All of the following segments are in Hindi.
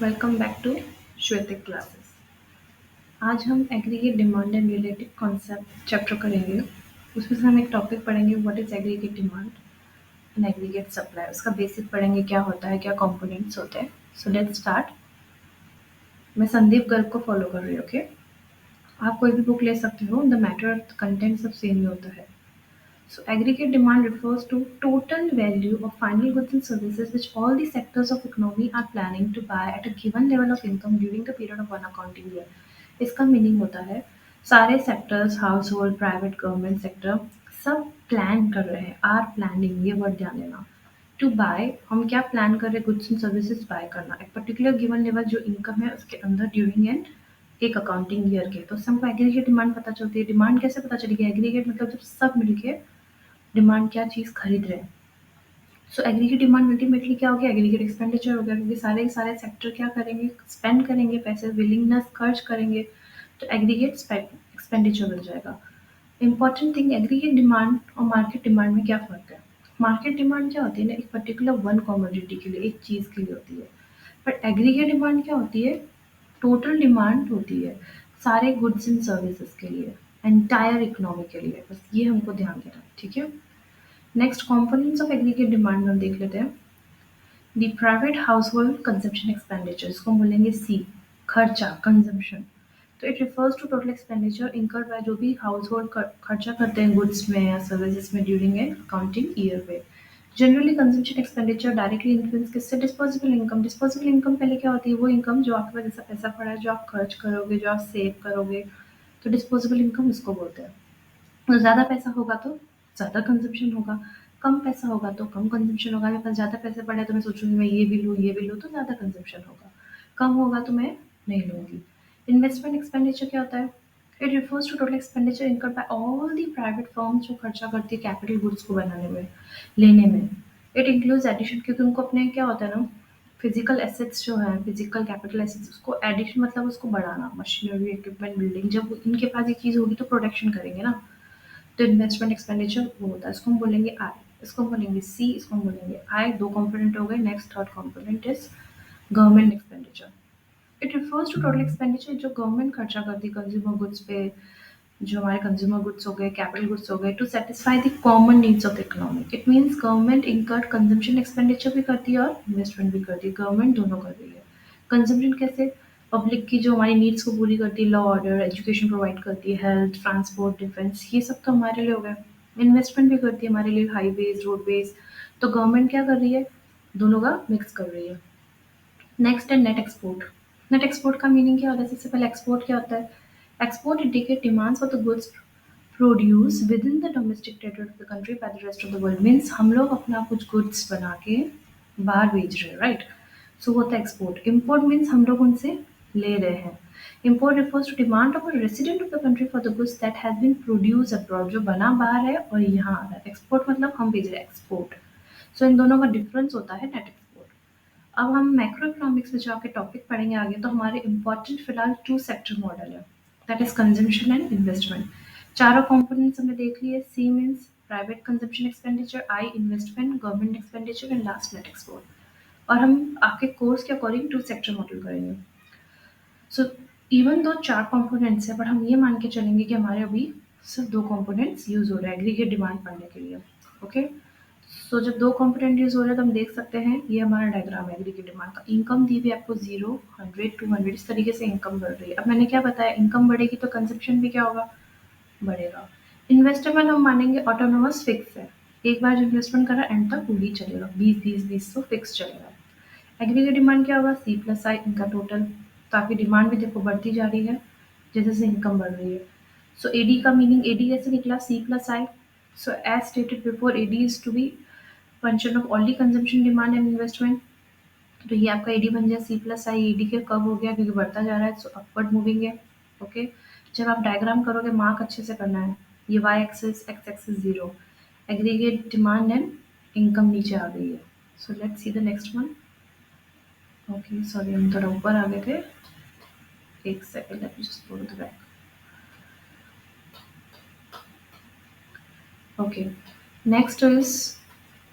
Welcome back to Shwetik classes. आज हम aggregate demand and related concept chapter करेंगे। उसमें से हम एक टॉपिक पढ़ेंगे what is aggregate demand and aggregate supply. उसका बेसिक पढ़ेंगे क्या होता है, क्या कंपोनेंट्स होते हैं। So let's start. मैं संदीप गर्ग को फॉलो कर रही हूँ। ओके, आप कोई भी बुक ले सकते हो, द मैटर कंटेंट सब सेम ही होता है। So aggregate demand refers to total value of final goods and services which all the sectors of economy are planning to buy at a given level of income during the period of one accounting year. इसका मीनिंग होता है सारे sectors, house hold, private, government sector सब प्लान कर रहे हैं। आर प्लानिंग, ये वर्ड ध्यान देना। टू बाय, हम क्या प्लान कर रहे हैं? गुड्स एंड सर्विसेज बाय करना एक पर्टिकुलर गिवन लेवल जो इनकम है उसके अंदर ड्यूरिंग एंड एक अकाउंटिंग ईयर के। तो उससे हमको एग्रीगेट डिमांड पता चलती है। डिमांड कैसे पता चलेगी? एग्रीगेट मतलब जब सब मिलके डिमांड क्या चीज़ खरीद रहे हैं। सो एग्रीगेट डिमांड अल्टीमेटली क्या हो गया? एग्रीगेट एक्सपेंडिचर हो गया, क्योंकि सारे के सारे सेक्टर क्या करेंगे? स्पेंड करेंगे पैसे, विलिंगनेस खर्च करेंगे, तो एग्रीगेट एक्सपेंडिचर बन जाएगा। इंपॉर्टेंट थिंग, एग्रीगेट डिमांड और मार्केट डिमांड में क्या फ़र्क है? मार्केट डिमांड क्या होती है ना, एक पर्टिकुलर वन कमोडिटी के लिए, एक चीज़ के लिए होती है। बट एग्रीगेट डिमांड क्या होती है? टोटल डिमांड होती है सारे गुड्स एंड सर्विसेज के लिए, एंटायर इकोनॉमी के लिए। बस ये हमको ध्यान देना है, ठीक है। Next components of aggregate demand हम देख लेते हैं। The private household consumption expenditure, इसको हम बोलेंगे सी, खर्चा, कंजम्पशन। तो it refers to total expenditure incurred by, जो भी हाउस होल्ड खर्चा करते हैं गुड्स में या सर्विसेज में ड्यूरिंग एन अकाउंटिंग ईयर में। Generally consumption expenditure directly influence किससे? Disposable income. डिस्पोजेबल इनकम पहले क्या होती है? वो इनकम जो आपके पास ऐसा पैसा पड़ा है जो आप खर्च करोगे, जो आप सेव करोगे, तो डिस्पोजेबल इनकम इसको बोलते हैं। तो ज़्यादा पैसा होगा तो ज़्यादा कंज़म्पशन होगा, कम पैसा होगा तो कम कंज़म्पशन होगा। मेरे पास ज़्यादा पैसे पड़े हैं तो मैं सोचूँगी मैं ये भी लूँ तो ज़्यादा कंज़म्पशन होगा, कम होगा तो मैं नहीं लूँगी। इन्वेस्टमेंट एक्सपेंडिचर क्या होता है? It refers to total expenditure incurred by all the private firms जो खर्चा करती है कैपिटल गुड्स को बनाने में, लेने में। इट इंक्लूड्स एडिशन, क्योंकि उनको अपने क्या होता है ना, फिजिकल एसेट्स जो है, फिजिकल कैपिटल एसेट्स, उसको एडिशन मतलब उसको बढ़ाना, मशीनरी, इक्विपमेंट, बिल्डिंग। जब इनके पास ये चीज़ होगी तो प्रोडक्शन करेंगे ना। तो इन्वेस्टमेंट एक्सपेंडिचर वो होता है, इसको हम बोलेंगे आई, इसको हम बोलेंगे सी, इसको हम बोलेंगे आई। दो कंपोनेंट हो गए। Next third component is government expenditure. It refers to total expenditure जो गवर्नमेंट खर्चा करती है कंज्यूमर गुड्स पे, जो हमारे कंज्यूमर गुड्स हो गए, कैपिटल गुड्स हो गए, to satisfy the common needs of economy. It means government incurred consumption expenditure भी करती है और इन्वेस्टमेंट भी करती है, गवर्नमेंट दोनों कर रही है। कंजम्पशन कैसे? पब्लिक की जो हमारी नीड्स को पूरी करती है, लॉ ऑर्डर, एजुकेशन प्रोवाइड करती है, हेल्थ, ट्रांसपोर्ट, डिफेंस, ये सब तो हमारे लिए हो गए। इन्वेस्टमेंट भी करती है हमारे लिए, हाईवेज, रोडवेज। तो गवर्नमेंट क्या कर रही है? दोनों का मिक्स कर रही है। नेक्स्ट है नेट एक्सपोर्ट। नेट एक्सपोर्ट का मीनिंग क्या होता है? सबसे पहले एक्सपोर्ट क्या होता है? Export indicate demands for the goods produce with in the domestic territory of the country by the rest of the world. Means हम लोग अपना कुछ गुड्स बना के बाहर बेच रहे हैं, राइट। सो होता है एक्सपोर्ट। इम्पोर्ट मीन्स हम लोग उनसे ले रहे हैं। Import refers to demand of a resident of the country for the goods that has been produce abroad, जो बना बाहर है और यहाँ आ रहा है। एक्सपोर्ट मतलब हम भेज रहे हैं, एक्सपोर्ट। सो इन दोनों का डिफरेंस होता है नेट एक्सपोर्ट। अब हम मैक्रो इकोनॉमिक्स में जाके टॉपिक पढ़ेंगे आगे, तो हमारे इम्पोर्टेंट फिलहाल टू सेक्टर मॉडल है, that is consumption and investment. चारों कंपोनेंट्स हमने देख लिए। C means private consumption expenditure, I investment, government expenditure and last net export. और हम आपके कोर्स के अकॉर्डिंग टू सेक्टर मॉडल करेंगे। सो इवन दो चार कंपोनेंट्स है, बट हम ये मान के चलेंगे कि हमारे अभी सिर्फ दो कंपोनेंट्स यूज हो रहे हैं एग्रीगेट डिमांड पढ़ने के लिए। ओके, सो जब दो कंपोनेंट यूज हो रहे हैं तो हम देख सकते हैं ये हमारा डायग्राम है एग्रीगेट डिमांड का। इनकम दी हुई है आपको 0, 100, 200, इस तरीके से इनकम बढ़ रही है। अब मैंने क्या बताया, इनकम बढ़ेगी तो कंजप्शन भी क्या होगा? बढ़ेगा। इन्वेस्टमेंट हम मानेंगे ऑटोनोमस फिक्स है, एक बार जो इन्वेस्टमेंट करा एंड तक वही चलेगा, 20 तो फिक्स चलेगा। एग्रीगेट डिमांड क्या होगा? सी प्लस आई, इनका टोटल। तो आपकी डिमांड भी देखो बढ़ती जा रही है जैसे जैसे इनकम बढ़ रही है। सो एडी का मीनिंग, एडी कैसे निकला? C plus I. So as stated before, AD is to be function of only consumption, demand and investment. तो ये आपका एडी बन गया सी प्लस आई। एडी के कब हो गया? क्योंकि बढ़ता जा रहा है, सो अपवर्ड मूविंग है। ओके, जब आप डायग्राम करोगे मार्क अच्छे से करना है। ये Y axis, X axis 0, aggregate demand and income नीचे आ गई है। So let's see the next one. Okay, sorry हम थोड़ा ऊपर आ गए थे, एक second, let me just go to the back. Okay, next is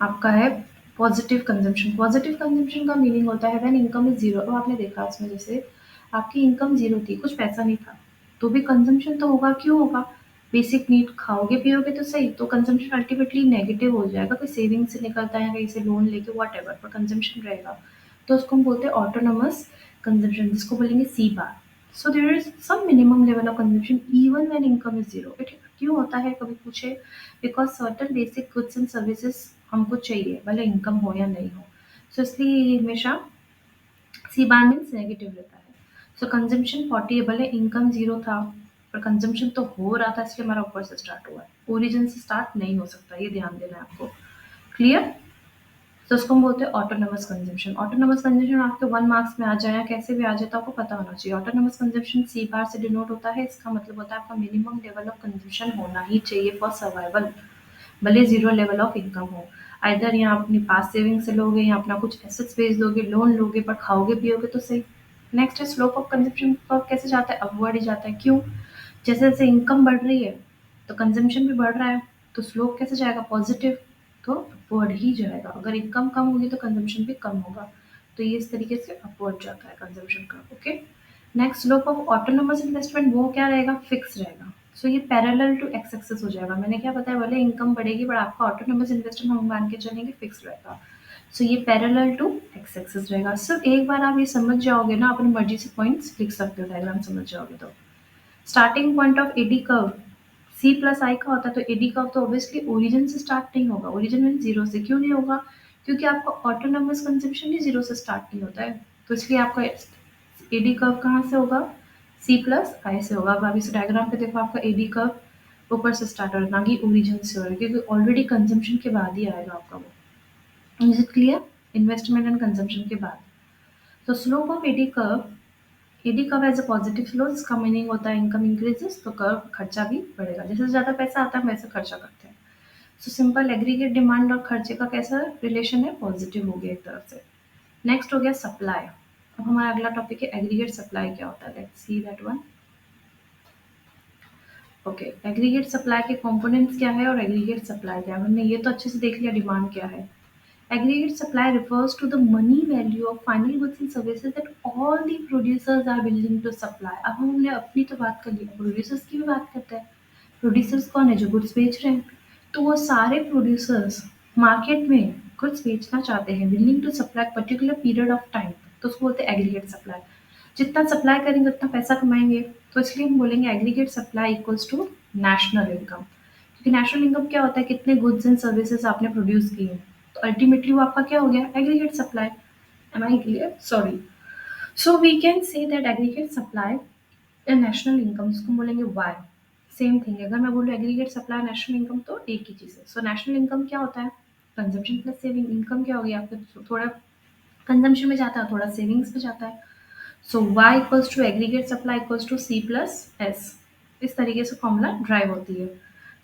आपका है पॉजिटिव कंजम्पशन का मीनिंग होता है व्हेन इनकम इज जीरो। अब आपने देखा इसमें जैसे आपकी इनकम जीरो थी, कुछ पैसा नहीं था, तो भी कंजम्पशन तो होगा। क्यों होगा? बेसिक नीड खाओगे पियोगे तो सही, तो कंजम्पशन अल्टीमेटली नेगेटिव हो जाएगा। कोई सेविंग से निकलता है, कहीं से लोन लेके वट एवर, पर कंजम्पशन रहेगा। तो उसको हम बोलते हैं ऑटोनोमस कंजम्पशन, जिसको बोलेंगे C bar. So there is some minimum level of consumption even when income is zero. It क्यों होता है कभी पूछे? Because certain basic goods and services हमको चाहिए, भले इनकम हो या नहीं हो। सो इसलिए ये हमेशा सी बार मीन्स नेगेटिव रहता है। सो कंजम्पशन 40 है, भले इनकम जीरो था, पर कंजम्पशन तो हो रहा था, इसलिए हमारा ऊपर से स्टार्ट हुआ है, ओरिजिन से स्टार्ट नहीं हो सकता, ये ध्यान देना है आपको। क्लियर? तो उसको हम बोलते हैं ऑटोनोमस कंजम्पशन। ऑटोनोमस कंजम्पशन आपके 1 मार्क्स में आ जाए या कैसे भी आ जाए, तो आपको पता होना चाहिए। ऑटोनोमस कंजम्पशन सी बार से डिनोट होता है। इसका मतलब होता है आपका मिनिमम लेवल ऑफ कंजम्पशन होना ही चाहिए फॉर सर्वाइवल, भले जीरो लेवल ऑफ इनकम हो। आइदर यहाँ अपनी पास सेविंग से लोगे या अपना कुछ एसेट्स बेच दोगे, लोन लोगे, पर खाओगे पियोगे तो सही। नेक्स्ट है स्लोप ऑफ कंजम्पशन कर्व। कैसे जाता है? अपवर्ड ही जाता है। क्यों? जैसे जैसे इनकम बढ़ रही है तो कंजम्पशन भी बढ़ रहा है, तो स्लोप कैसे जाएगा? पॉजिटिव, तो अपवर्ड ही जाएगा। अगर इनकम कम होगी तो कंजम्पशन भी कम होगा, तो ये इस तरीके से अपवर्ड जाता है कंजम्पशन का। Okay. Next slope of autonomous investment, वो क्या रहेगा? फिक्स रहेगा। सो ये पैरेलल टू एक्स एक्सेस हो जाएगा। मैंने क्या बताया, भले इनकम बढ़ेगी बट आपका ऑटोनोमस इन्वेस्टमेंट हम मान के चलेंगे फिक्स रहेगा। सो ये पैरेलल टू एक्स एक्सेस रहेगा। सिर्फ एक बार आप ये समझ जाओगे ना, अपनी मर्जी से पॉइंट्स लिख सकते हो, डायग्राम समझ जाओगे तो। Starting point of AD curve C plus I का होता है, तो एडी कर्व तो ऑब्वियसली ओरिजिन से स्टार्ट नहीं होगा। ओरिजिन मीन जीरो से। क्यों नहीं होगा? क्योंकि आपका ऑटोनोमस कंजम्पशन ही जीरो से स्टार्ट नहीं होता है, तो इसलिए आपका एडी कर्व कहाँ से होगा? सी प्लस आई से होगा। अब आप इस डायग्राम पे देखो, आपका एडी कर्व ऊपर से स्टार्ट हो रहा है, ना कि ओरिजिन से हो रहा है, क्योंकि ऑलरेडी कंजम्पशन के बाद ही आएगा आपका वो। Is it clear? Investment and consumption के बाद। तो slope of AD curve, AD curve as a positive slope, इसका मीनिंग होता है इनकम इंक्रीजेस तो कर्व खर्चा भी बढ़ेगा। जैसे ज़्यादा पैसा आता है वैसे खर्चा करते हैं। सो सिंपल एग्रीगेट डिमांड और खर्चे का कैसा रिलेशन है? पॉजिटिव हो गया एक तरफ से। नेक्स्ट हो गया सप्लाई। अब हमारा अगला टॉपिक है एग्रीगेट सप्लाई क्या होता है। Let's see that one. Okay, aggregate supply के कंपोनेंट्स क्या है और एग्रीगेट सप्लाई क्या है, हमने ये तो अच्छे से देख लिया डिमांड क्या है। Aggregate supply refers to the money value of final goods and services that all the producers are willing to supply। अब हमने अपनी तो बात कर ली, प्रोड्यूसर्स की भी बात करते हैं। प्रोड्यूसर्स कौन है? जो गुड्स बेच रहे हैं। तो वो सारे प्रोड्यूसर्स मार्केट में गुड्स बेचना चाहते हैं, willing to supply particular period of time, तो उसको बोलते हैं एग्रीगेट सप्लाई। जितना सप्लाई करेंगे उतना पैसा कमाएंगे, तो इसलिए हम बोलेंगे aggregate supply equals to national income. क्योंकि नेशनल इनकम क्या होता है? कितने गुड्स एंड सर्विसेज आपने प्रोड्यूस किए, तो अल्टीमेटली वो आपका क्या हो गया? Aggregate supply. Am I clear? Sorry. So we can say that aggregate supply national income, इसको बोलेंगे वाई। सेम थिंग है, अगर मैं बोलूँ एग्रीगेट सप्लाई नेशनल इनकम तो एक ही चीज़ है। सो नेशनल इनकम क्या होता है? Consumption plus saving. इनकम क्या हो गया आपका? थोड़ा कंजम्पशन में जाता है, थोड़ा सेविंग्स में जाता है। So y equals to aggregate supply equals to C plus S. इस तरीके से फॉर्मूला ड्राइव होती है।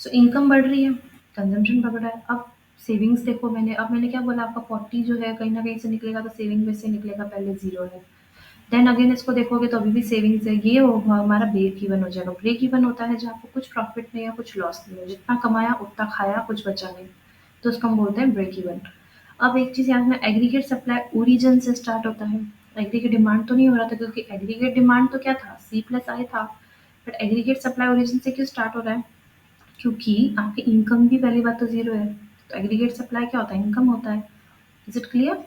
सो इनकम बढ़ रही है, कंजम्पशन बढ़ रहा है। अब सेविंग्स देखो, मैंने क्या बोला, आपका 40 जो है कहीं ना कहीं से निकलेगा, तो सेविंग में से निकलेगा, पहले जीरो है। देन अगेन इसको देखोगे तो अभी भी सेविंग्स है, ये हमारा ब्रेक इवन हो जाएगा। ब्रेक इवन होता है जब आपको कुछ प्रॉफिट नहीं है, कुछ लॉस नहीं है, जितना कमाया उतना खाया, कुछ बचा नहीं, तो उसको हम बोलते हैं ब्रेक इवन। अब एक चीज़ याद रखना, एग्रीगेट सप्लाई ओरिजिन से स्टार्ट होता है। एग्रीगेट डिमांड तो नहीं हो रहा था, क्योंकि एग्रीगेट डिमांड तो क्या था? सी प्लस आई था। बट एग्रीगेट सप्लाई ओरिजिन से क्यों स्टार्ट हो रहा है? क्योंकि आपकी इनकम भी पहली बात तो जीरो है, तो एग्रीगेट सप्लाई क्या होता है? इनकम होता है। Is it clear?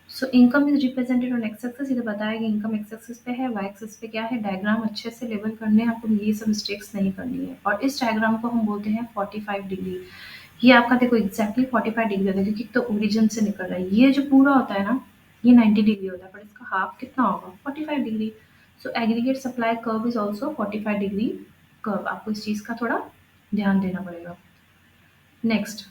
So income is represented on x axis, ये तो बताया कि इनकम एक्स एक्सिस पे है, वाई एक्सिस पे क्या है। डायग्राम अच्छे से लेवल करने हैं आपको, ये सब मिस्टेक्स नहीं करनी है। और इस डायग्राम को हम बोलते हैं 45 डिग्री। ये आपका देखो एग्जैक्टली 45 डिग्री होता है, क्योंकि तो ओरिजिन से निकल रहा है। ये जो पूरा होता है ना, ये 90 डिग्री होता है, पर इसका हाफ कितना होगा? 45 degree. So aggregate supply curve is also 45 degree curve. आपको इस चीज़ का थोड़ा ध्यान देना पड़ेगा। Next,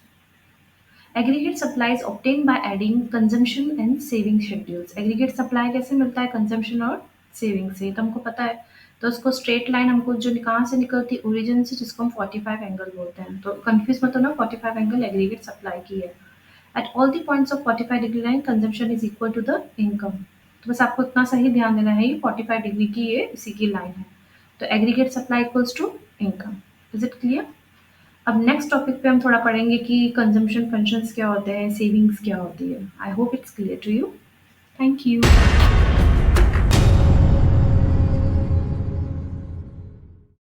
aggregate supply is obtain by adding consumption and saving schedules. Aggregate supply कैसे मिलता है? कंजम्पशन और सेविंग से, तो हमको पता है। तो उसको स्ट्रेट लाइन हमको जो कहाँ से निकलती है? ओरिजिन से, जिसको हम 45 एंगल बोलते हैं। तो कंफ्यूज मत होना, 45 एंगल एग्रीगेट सप्लाई की है। At all the points of 45 degree line consumption is equal to the income. तो बस आपको इतना सही ध्यान देना है, ये 45 डिग्री की ये इसी की लाइन है। तो aggregate supply equals to income. Is it clear? अब नेक्स्ट टॉपिक पे हम थोड़ा पढ़ेंगे कि कंजम्पशन फंक्शंस क्या होते हैं, सेविंग्स क्या होती है। I hope it's clear to you. Thank you.